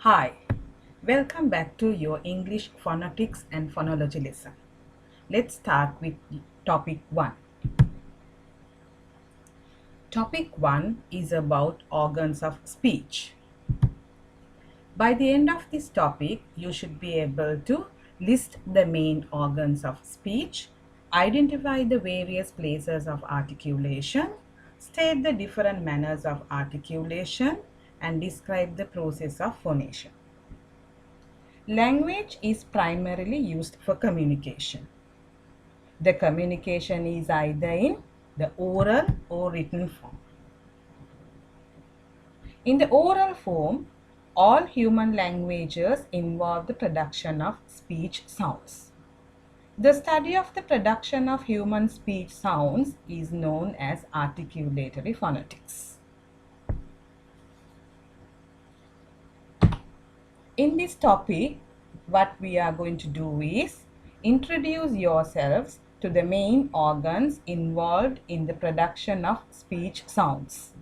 Hi, welcome back to your English phonetics and phonology lesson. Let's start with topic 1. Topic 1 is about organs of speech. By the end of this topic, you should be able to list the main organs of speech, identify the various places of articulation, state the different manners of articulation, and describe the process of phonation. Language is primarily used for communication. The communication is either in the oral or written form. In the oral form, all human languages involve the production of speech sounds. The study of the production of human speech sounds is known as articulatory phonetics. In this topic, what we are going to do is introduce yourselves to the main organs involved in the production of speech sounds.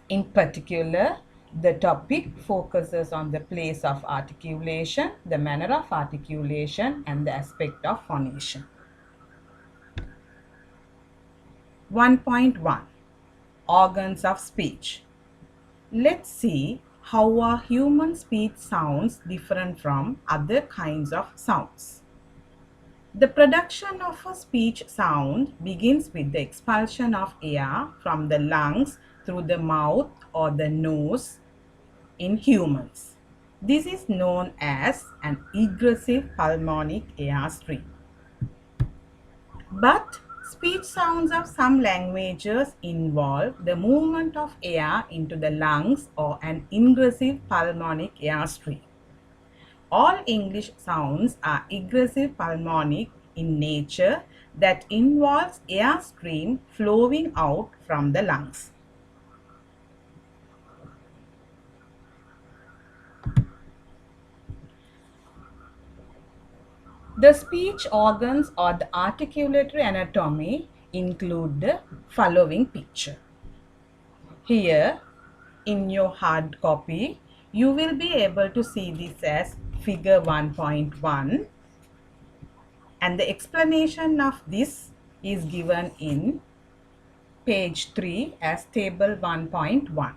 In particular, the topic focuses on the place of articulation, the manner of articulation, and the aspect of phonation. 1.1 Organs of speech. Let's see how are human speech sounds different from other kinds of sounds. The production of a speech sound begins with the expulsion of air from the lungs through the mouth or the nose in humans. This is known as an egressive pulmonic air stream. But speech sounds of some languages involve the movement of air into the lungs or an ingressive pulmonic air stream. All English sounds are egressive pulmonic in nature, that involves air stream flowing out from the lungs. The speech organs or the articulatory anatomy include the following picture. Here in your hard copy, you will be able to see this as figure 1.1, and the explanation of this is given in page 3 as table 1.1.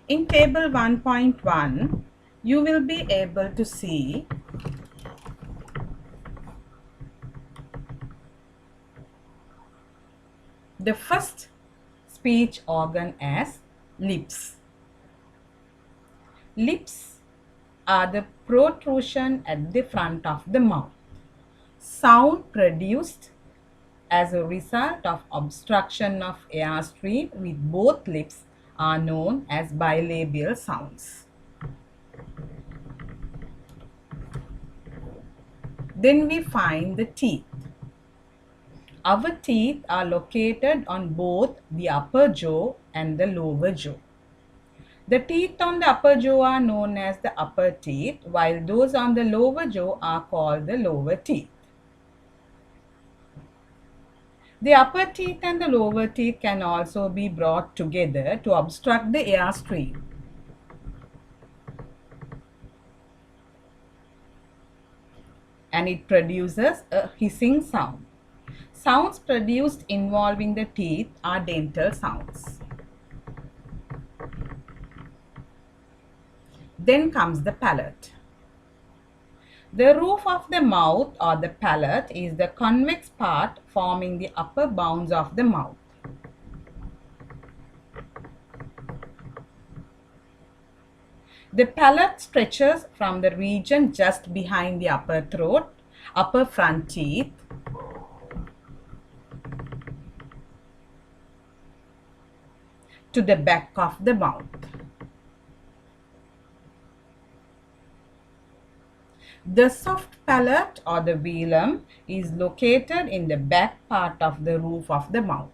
In table 1.1, you will be able to see the first speech organ as lips. Lips are the protrusion at the front of the mouth. Sound produced as a result of obstruction of airstream with both lips are known as bilabial sounds. Then we find the teeth. Our teeth are located on both the upper jaw and the lower jaw. The teeth on the upper jaw are known as the upper teeth, while those on the lower jaw are called the lower teeth. The upper teeth and the lower teeth can also be brought together to obstruct the air stream. And it produces a hissing sound. Sounds produced involving the teeth are dental sounds. Then comes the palate. The roof of the mouth or the palate is the convex part forming the upper bounds of the mouth. The palate stretches from the region just behind the upper throat, upper front teeth, to the back of the mouth. The soft palate or the velum is located in the back part of the roof of the mouth.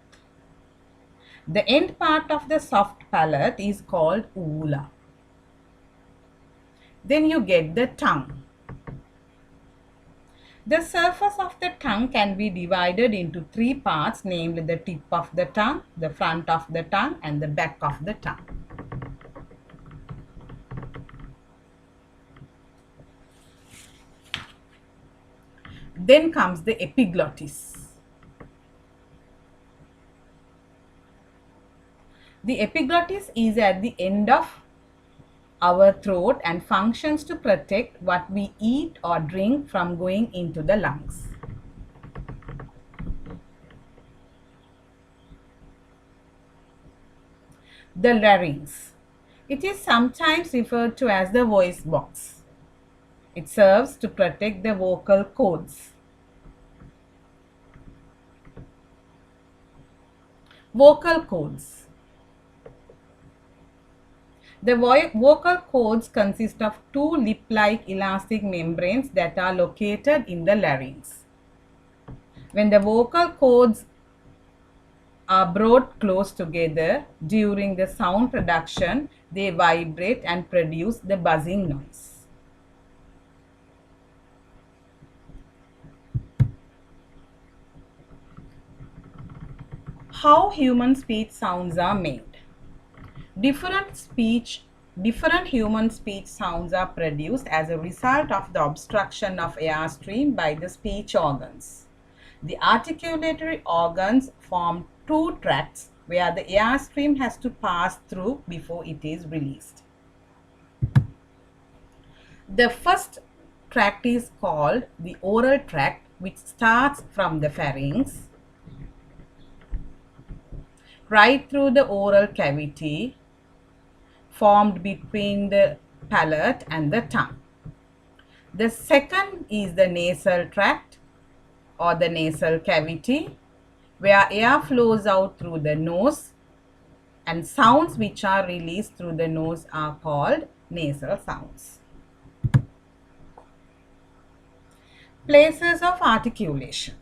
The end part of the soft palate is called uvula. Then you get the tongue. The surface of the tongue can be divided into three parts, namely the tip of the tongue, the front of the tongue, and the back of the tongue. Then comes the epiglottis. The epiglottis is at the end of our throat and functions to protect what we eat or drink from going into the lungs. The larynx. It is sometimes referred to as the voice box. It serves to protect the vocal cords. Vocal cords. The vocal cords consist of two lip-like elastic membranes that are located in the larynx. When the vocal cords are brought close together during the sound production, they vibrate and produce the buzzing noise. How human speech sounds are made. Different human speech sounds are produced as a result of the obstruction of airstream by the speech organs. The articulatory organs form two tracts where the airstream has to pass through before it is released. The first tract is called the oral tract, which starts from the pharynx right through the oral cavity formed between the palate and the tongue. The second is the nasal tract or the nasal cavity, where air flows out through the nose and sounds which are released through the nose are called nasal sounds. Places of articulation.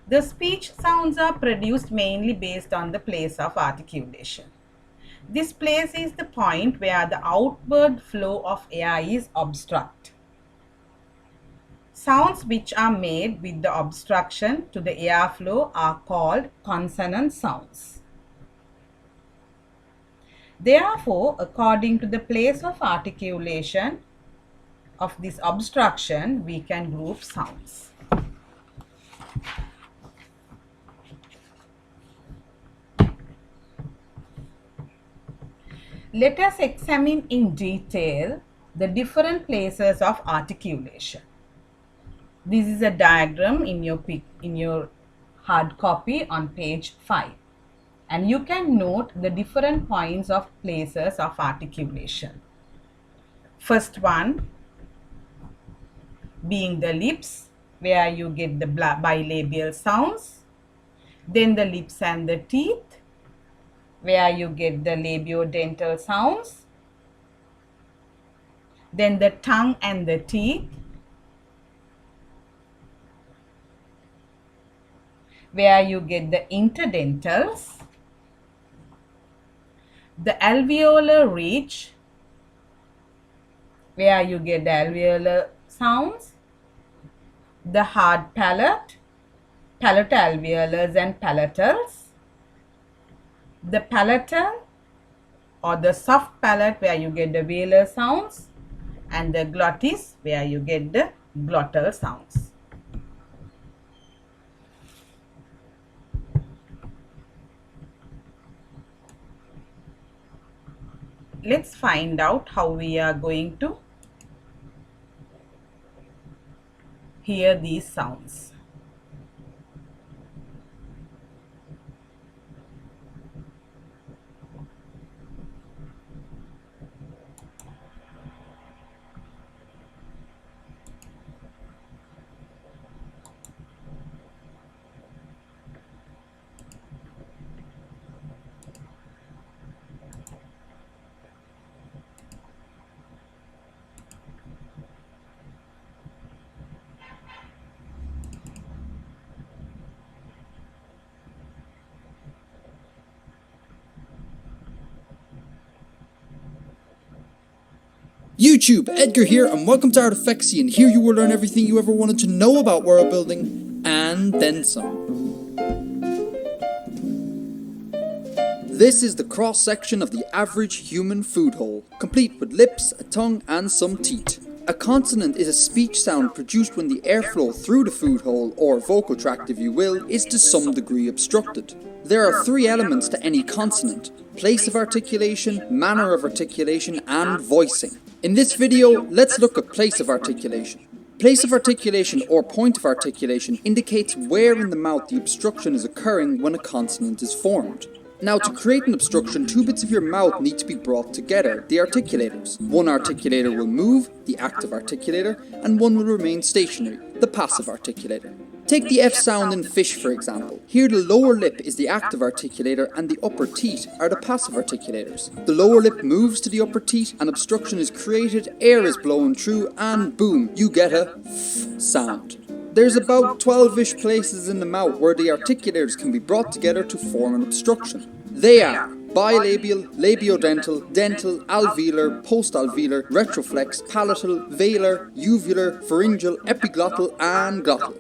The speech sounds are produced mainly based on the place of articulation. This place is the point where the outward flow of air is obstructed. Sounds which are made with the obstruction to the airflow are called consonant sounds. Therefore, according to the place of articulation of this obstruction, we can group sounds. Let us examine in detail the different places of articulation. This is a diagram in your hard copy on page 5, and you can note the different points of places of articulation. First one being the lips, where you get the bilabial sounds, then the lips and the teeth, where you get the labiodental sounds, then the tongue and the teeth, where you get the interdentals, the alveolar ridge, where you get the alveolar sounds, the hard palate, palatalveolars and palatals, the palatal or the soft palate, where you get the velar sounds, and the glottis, where you get the glottal sounds. Let's find out how we are going to hear these sounds. YouTube, Edgar here, and welcome to Artifexy, and here you will learn everything you ever wanted to know about world building, and then some. This is the cross-section of the average human food hole, complete with lips, a tongue, and some teeth. A consonant is a speech sound produced when the airflow through the food hole, or vocal tract if you will, is to some degree obstructed. There are three elements to any consonant: place of articulation, manner of articulation, and voicing. In this video, let's look at place of articulation. Place of articulation or point of articulation indicates where in the mouth the obstruction is occurring when a consonant is formed. Now, to create an obstruction, two bits of your mouth need to be brought together, the articulators. One articulator will move, the active articulator, and one will remain stationary, the passive articulator. Take the F sound in fish for example. Here the lower lip is the active articulator and the upper teeth are the passive articulators. The lower lip moves to the upper teeth, an obstruction is created, air is blown through, and boom, you get a F sound. There's about 12-ish places in the mouth where the articulators can be brought together to form an obstruction. They are bilabial, labiodental, dental, alveolar, postalveolar, retroflex, palatal, velar, uvular, pharyngeal, epiglottal, and glottal.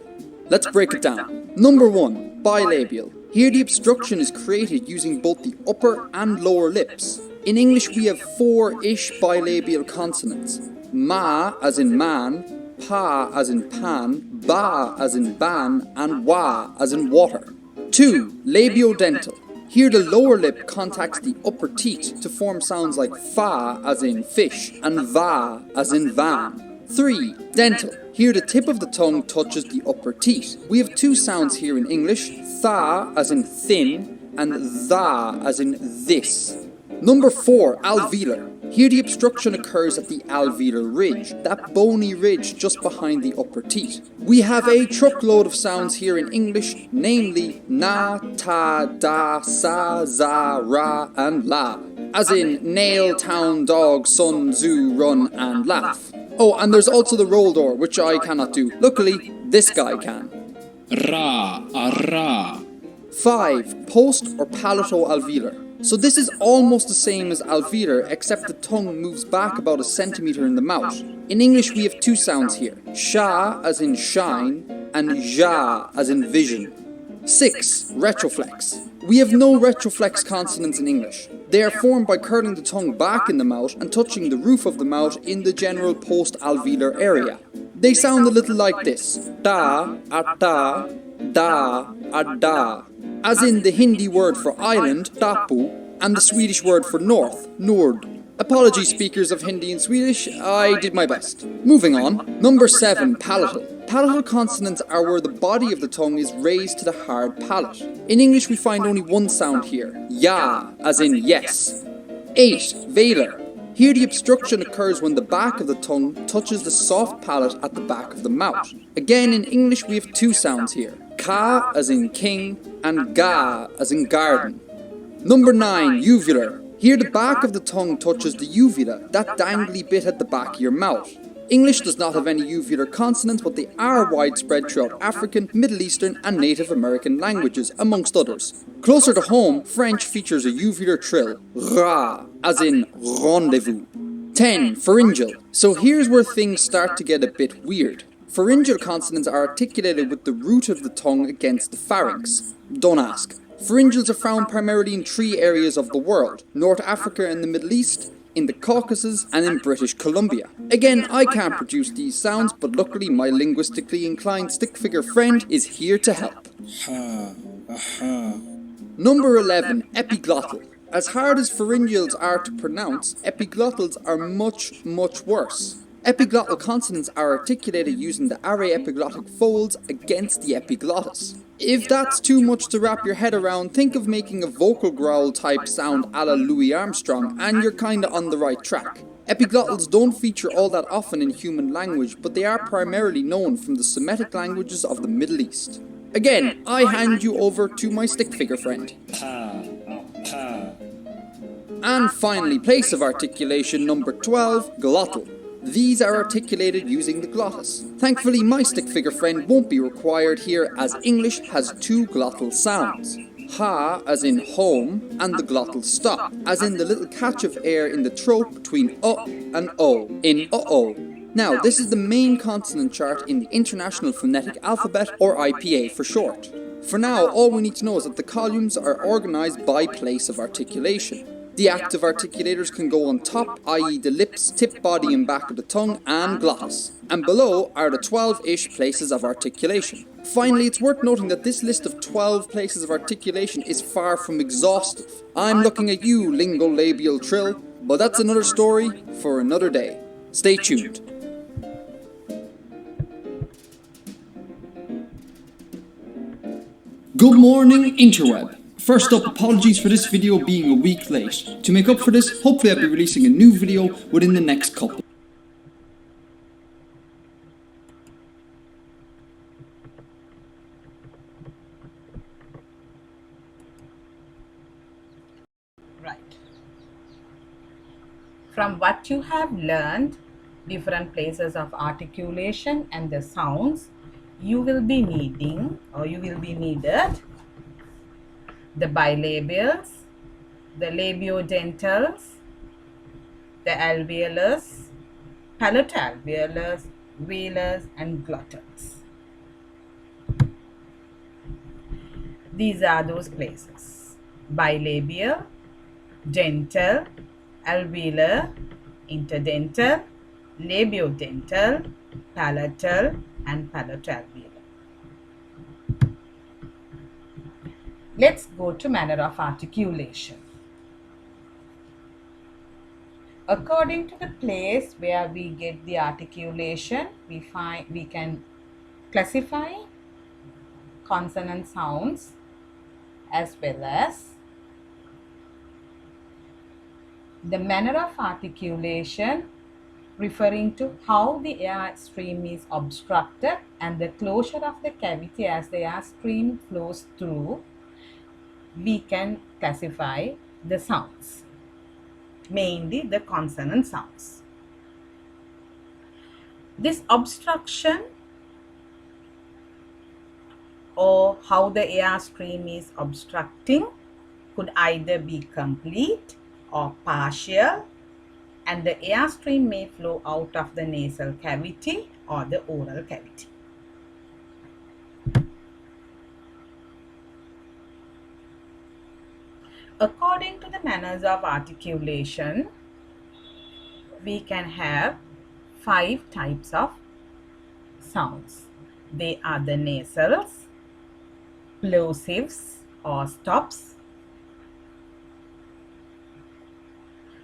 Let's break it down. Number 1. Bilabial. Here the obstruction is created using both the upper and lower lips. In English we have 4-ish bilabial consonants. Ma as in man, pa as in pan, ba as in ban, and wa as in water. 2. Labiodental. Here the lower lip contacts the upper teeth to form sounds like fa as in fish and va as in van. 3. Dental. Here the tip of the tongue touches the upper teeth. We have two sounds here in English, tha as in thin and tha as in this. Number 4. Alveolar. Here the obstruction occurs at the alveolar ridge, that bony ridge just behind the upper teeth. We have a truckload of sounds here in English, namely na, ta, da, sa, za, ra, and la. As in nail, town, dog, sun, zoo, run, and laugh. Oh, and there's also the roll door, which I cannot do. Luckily, this guy can. Ra, ra. 5. Post or palatoalveolar. So this is almost the same as alveolar, except the tongue moves back about a centimeter in the mouth. In English we have two sounds here, sha as in shine, and ja as in vision. 6. Retroflex. We have no retroflex consonants in English. They are formed by curling the tongue back in the mouth and touching the roof of the mouth in the general post-alveolar area. They sound a little like this, da, ada, da, ada. As in the Hindi word for island, tapu, and the Swedish word for north, nord. Apologies speakers of Hindi and Swedish, I did my best. Moving on. Number 7. Palatal. Palatal consonants are where the body of the tongue is raised to the hard palate. In English we find only one sound here, ya, as in yes. 8. Velar. Here the obstruction occurs when the back of the tongue touches the soft palate at the back of the mouth. Again in English we have two sounds here, ka as in king and ga as in garden. Number 9. Uvular. Here the back of the tongue touches the uvula, that dangly bit at the back of your mouth. English does not have any uvular consonants, but they are widespread throughout African, Middle Eastern and Native American languages, amongst others. Closer to home, French features a uvular trill, ra, as in rendezvous. 10. Pharyngeal. So here's where things start to get a bit weird. Pharyngeal consonants are articulated with the root of the tongue against the pharynx. Don't ask. Pharyngeals are found primarily in 3 areas of the world, North Africa and the Middle East, in the Caucasus, and in British Columbia. Again, I can't produce these sounds, but luckily my linguistically inclined stick figure friend is here to help. Number 11. Epiglottal. As hard as pharyngeals are to pronounce, epiglottals are much, much worse. Epiglottal consonants are articulated using the araepiglottic folds against the epiglottis. If that's too much to wrap your head around, think of making a vocal growl type sound a la Louis Armstrong and you're kinda on the right track. Epiglottals don't feature all that often in human language, but they are primarily known from the Semitic languages of the Middle East. Again, I hand you over to my stick figure friend. And finally, place of articulation number 12, glottal. These are articulated using the glottis. Thankfully, my stick figure friend won't be required here as English has 2 glottal sounds. ha as in home, and the glottal stop, as in the little catch of air in the throat between and o, in uh-oh. Now, this is the main consonant chart in the International Phonetic Alphabet, or IPA for short. For now, all we need to know is that the columns are organised by place of articulation. The active articulators can go on top, i.e. the lips, tip, body and back of the tongue, and glottis. And below are the 12-ish places of articulation. Finally, it's worth noting that this list of 12 places of articulation is far from exhaustive. I'm looking at you, lingo-labial trill, but that's another story for another day. Stay tuned. Good morning, interweb. First up, apologies for this video being a week late. To make up for this, hopefully I'll be releasing a new video within the next couple. Right. From what you have learned, different places of articulation and the sounds, you will be needed the bilabials, the labiodentals, the alveolars, palatalveolars, velars and glottals. These are those places: bilabial, dental, alveolar, interdental, labiodental, palatal and palatalveolar. Let's go to manner of articulation. According to the place where we get the articulation, we can classify consonant sounds as well as the manner of articulation, referring to how the air stream is obstructed and the closure of the cavity as the air stream flows through. We can classify the sounds, mainly the consonant sounds. This obstruction, or how the air stream is obstructing, could either be complete or partial, and the air stream may flow out of the nasal cavity or the oral cavity. According to the manners of articulation, we can have 5 types of sounds. They are the nasals, plosives or stops,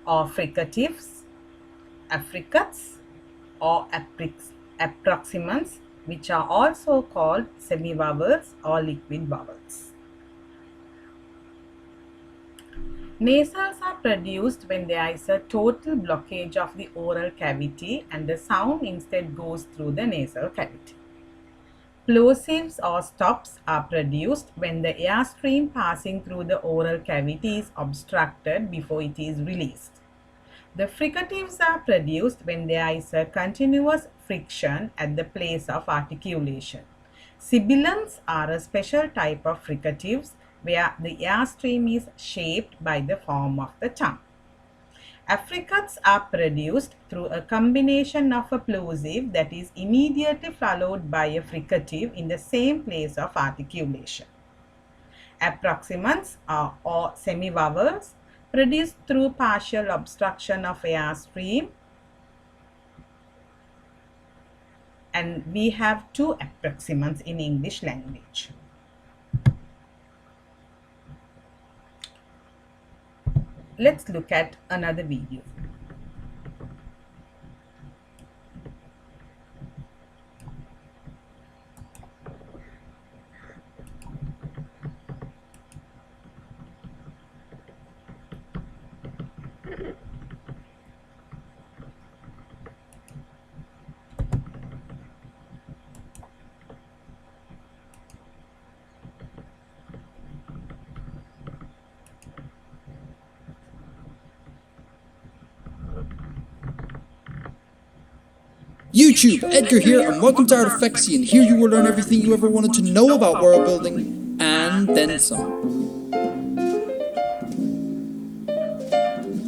or fricatives, affricates or approximants, which are also called semivowels or liquid vowels. Nasals are produced when there is a total blockage of the oral cavity and the sound instead goes through the nasal cavity. Plosives or stops are produced when the air stream passing through the oral cavity is obstructed before it is released. The fricatives are produced when there is a continuous friction at the place of articulation. Sibilants are a special type of fricatives where the air stream is shaped by the form of the tongue. Affricates are produced through a combination of a plosive that is immediately followed by a fricative in the same place of articulation. Approximants or semivowels produced through partial obstruction of air stream, and we have 2 approximants in English language. Let's look at another video. YouTube, Edgar here, and welcome to Artifexy, and here you will learn everything you ever wanted to know about world building, and then some.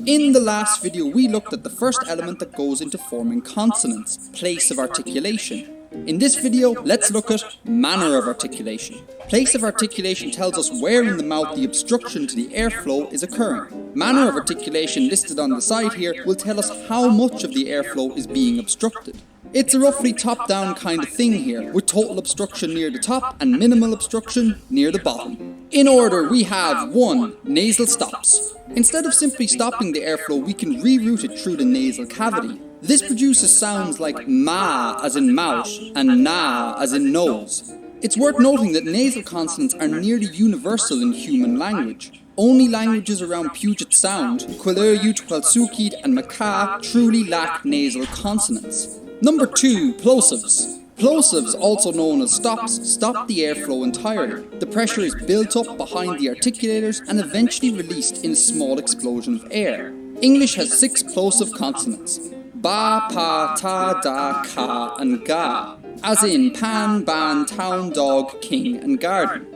In the last video we looked at the first element that goes into forming consonants, place of articulation. In this video, let's look at manner of articulation. Place of articulation tells us where in the mouth the obstruction to the airflow is occurring. Manner of articulation listed on the side here will tell us how much of the airflow is being obstructed. It's a roughly top-down kind of thing here, with total obstruction near the top and minimal obstruction near the bottom. In order, we have 1. Nasal stops. Instead of simply stopping the airflow, we can reroute it through the nasal cavity. This produces sounds like ma as in mouth and na as in nose. It's worth noting that nasal consonants are nearly universal in human language. Only languages around Puget Sound, Quileute, Qualsukid and Makah truly lack nasal consonants. Number 2. Plosives. Plosives, also known as stops, stop the airflow entirely. The pressure is built up behind the articulators and eventually released in a small explosion of air. English has 6 plosive consonants: ba, pa, ta, da, ka and ga, as in pan, ban, town, dog, king and garden.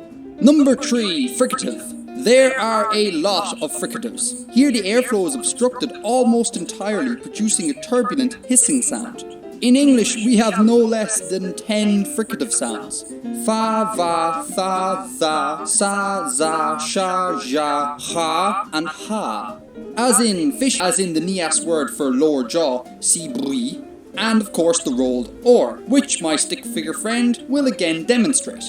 Number 3. Fricative. There are a lot of fricatives. Here the airflow is obstructed almost entirely, producing a turbulent hissing sound. In English, we have no less than 10 fricative sounds: fa, va, tha, tha, sa, za, sha, ja, ha, and ha. As in fish, as in the Nias word for lower jaw, si bruit, and of course the rolled or, which my stick figure friend will again demonstrate.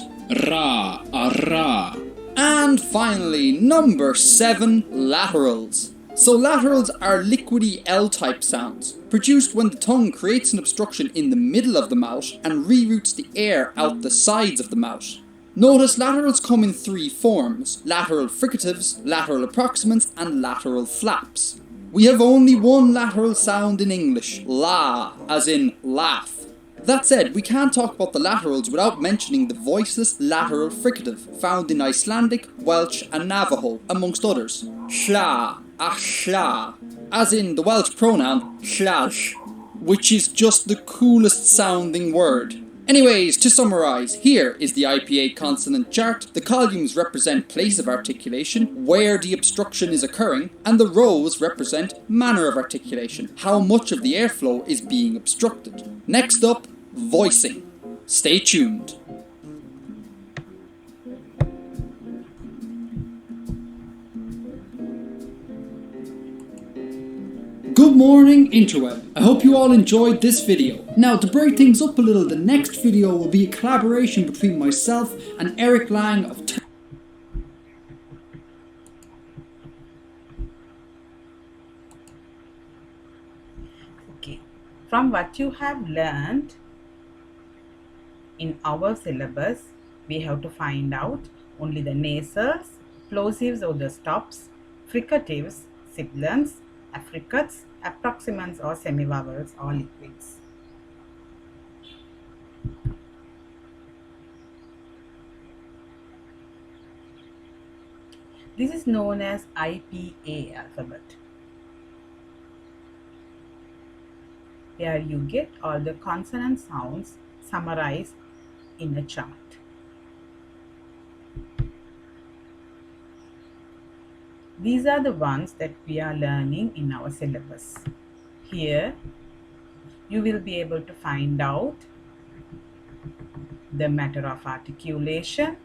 Ra, ara. And finally, number 7, laterals. So laterals are liquidy L-type sounds, produced when the tongue creates an obstruction in the middle of the mouth and reroutes the air out the sides of the mouth. Notice laterals come in 3 forms: lateral fricatives, lateral approximants and lateral flaps. We have only one lateral sound in English, la, as in laugh. That said, we can't talk about the laterals without mentioning the voiceless lateral fricative, found in Icelandic, Welsh and Navajo, amongst others. Shla, ashla, as in the Welsh pronoun shlash, which is just the coolest sounding word. Anyways, to summarise, here is the IPA consonant chart. The columns represent place of articulation, where the obstruction is occurring, and the rows represent manner of articulation, how much of the airflow is being obstructed. Next up, voicing. Stay tuned. Good morning, interweb. I hope you all enjoyed this video. Now, to break things up a little, the next video will be a collaboration between myself and Eric Lang of Okay, from what you have learned in our syllabus, we have to find out only the nasals, plosives or the stops, fricatives, sibilants, affricates, approximants or semivowels or liquids. This is known as IPA alphabet. Here you get all the consonant sounds summarized in a chart. These are the ones that we are learning in our syllabus. Here you will be able to find out the matter of articulation,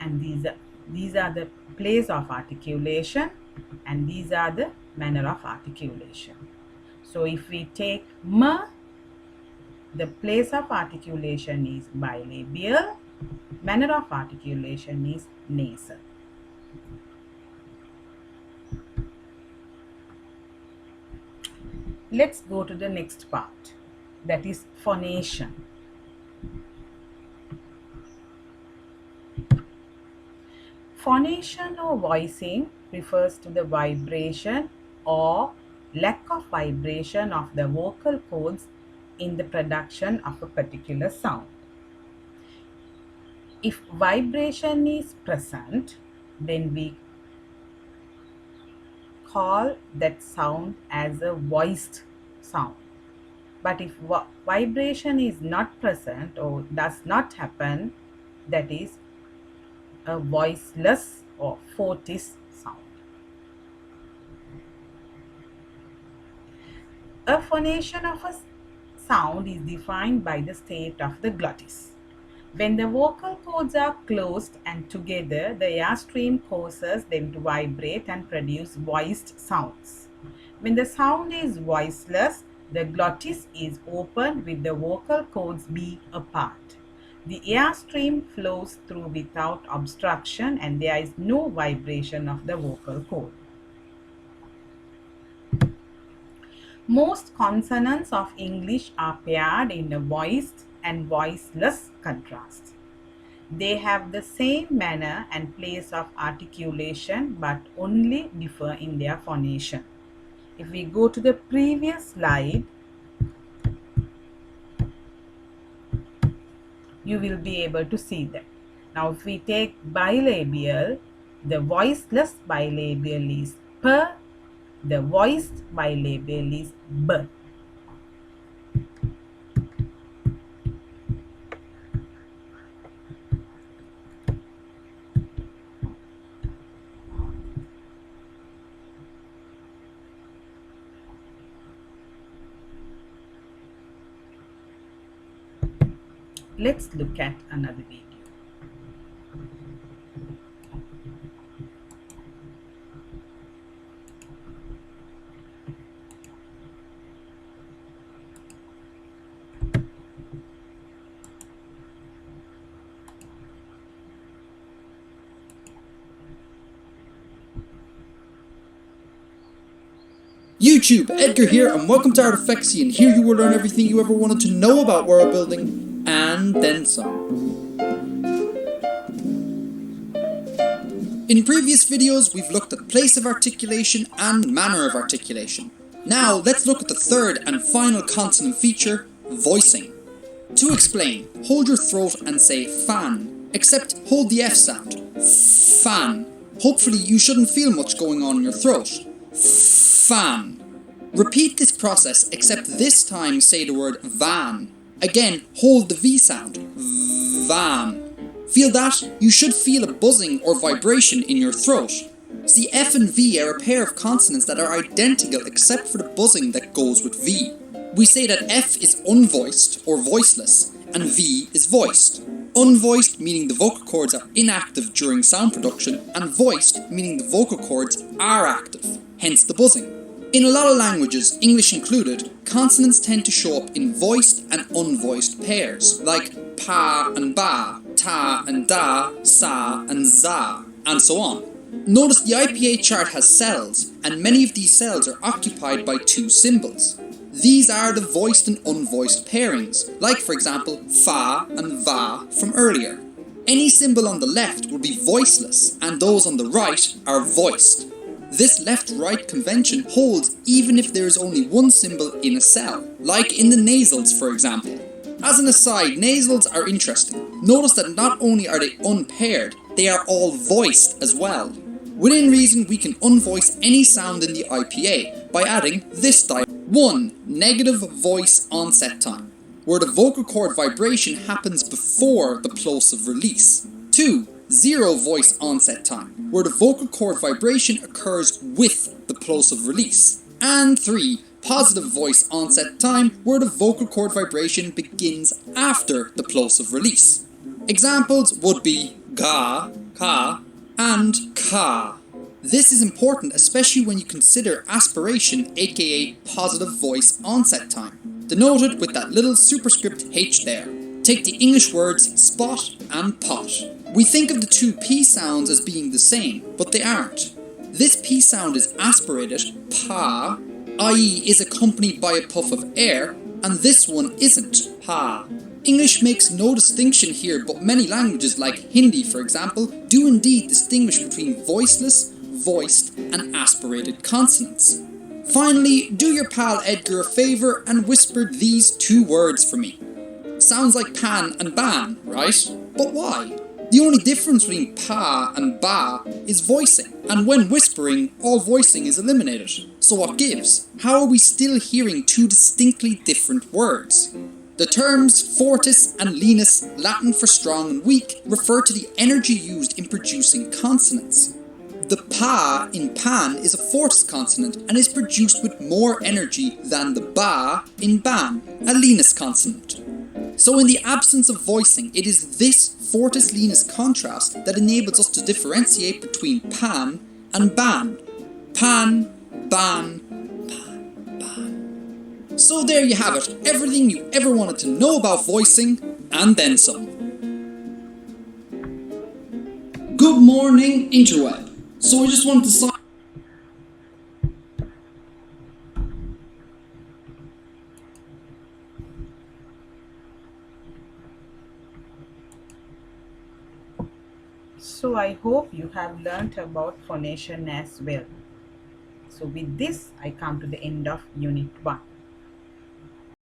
and these are the place of articulation, and these are the manner of articulation. So if we take M, the place of articulation is bilabial, manner of articulation is nasal. Let's go to the next part, that is phonation. Phonation or voicing refers to the vibration or lack of vibration of the vocal cords in the production of a particular sound. If vibration is present, then we call that sound as a voiced sound. But if vibration is not present or does not happen, that is a voiceless or fortis sound. A phonation of a sound is defined by the state of the glottis. When the vocal cords are closed and together, the airstream causes them to vibrate and produce voiced sounds. When the sound is voiceless, the glottis is open with the vocal cords being apart. The airstream flows through without obstruction and there is no vibration of the vocal cord. Most consonants of English are paired in a voiced and voiceless contrast. They have the same manner and place of articulation but only differ in their phonation. If we go to the previous slide, you will be able to see that. Now if we take bilabial, the voiceless bilabial is p, the voiced bilabial is b. Let's look at another video. YouTube, Edgar here, and welcome to RETROFLEX, and here you will learn everything you ever wanted to know about world building, and then some. In previous videos, we've looked at place of articulation and manner of articulation. Now, let's look at the third and final consonant feature, voicing. To explain, hold your throat and say fan, except hold the F sound, fan. Hopefully you shouldn't feel much going on in your throat. Fan. Repeat this process, except this time say the word van. Again, hold the V sound, van. Feel that? You should feel a buzzing or vibration in your throat. See, F and V are a pair of consonants that are identical except for the buzzing that goes with V. We say that F is unvoiced or voiceless, and V is voiced. Unvoiced meaning the vocal cords are inactive during sound production, and voiced meaning the vocal cords are active, hence the buzzing. In a lot of languages, English included, consonants tend to show up in voiced and unvoiced pairs, like pa and ba, ta and da, sa and za, and so on. Notice the IPA chart has cells, and many of these cells are occupied by two symbols. These are the voiced and unvoiced pairings, like for example fa and va from earlier. Any symbol on the left will be voiceless, and those on the right are voiced. This left-right convention holds even if there is only one symbol in a cell, like in the nasals for example. As an aside, nasals are interesting. Notice that not only are they unpaired, they are all voiced as well. Within reason, we can unvoice any sound in the IPA by adding this diagram. 1. Negative voice onset time, where the vocal cord vibration happens before the plosive release. 2. 0 voice onset time, where the vocal cord vibration occurs with the plosive release. And 3. Positive voice onset time, where the vocal cord vibration begins after the plosive release. Examples would be ga, ka, and ka. This is important especially when you consider aspiration, aka positive voice onset time, denoted with that little superscript H there. Take the English words spot and pot. We think of the two P sounds as being the same, but they aren't. This P sound is aspirated, pa, i.e. is accompanied by a puff of air, and this one isn't, pa. English makes no distinction here, but many languages like Hindi for example do indeed distinguish between voiceless, voiced and aspirated consonants. Finally, do your pal Edgar a favour and whisper these two words for me. Sounds like pan and ban, right? But why? The only difference between pa and ba is voicing, and when whispering, all voicing is eliminated. So what gives? How are we still hearing two distinctly different words? The terms fortis and lenis, Latin for strong and weak, refer to the energy used in producing consonants. The pa in pan is a fortis consonant and is produced with more energy than the ba in ban, a lenis consonant. So in the absence of voicing, it is this fortis-lenis contrast that enables us to differentiate between pan and ban. Pan, ban, pan, ban. So there you have it, everything you ever wanted to know about voicing, and then some. Good morning, interweb. So I just wanted to say So I hope you have learnt about phonation as well. So with this, I come to the end of Unit 1.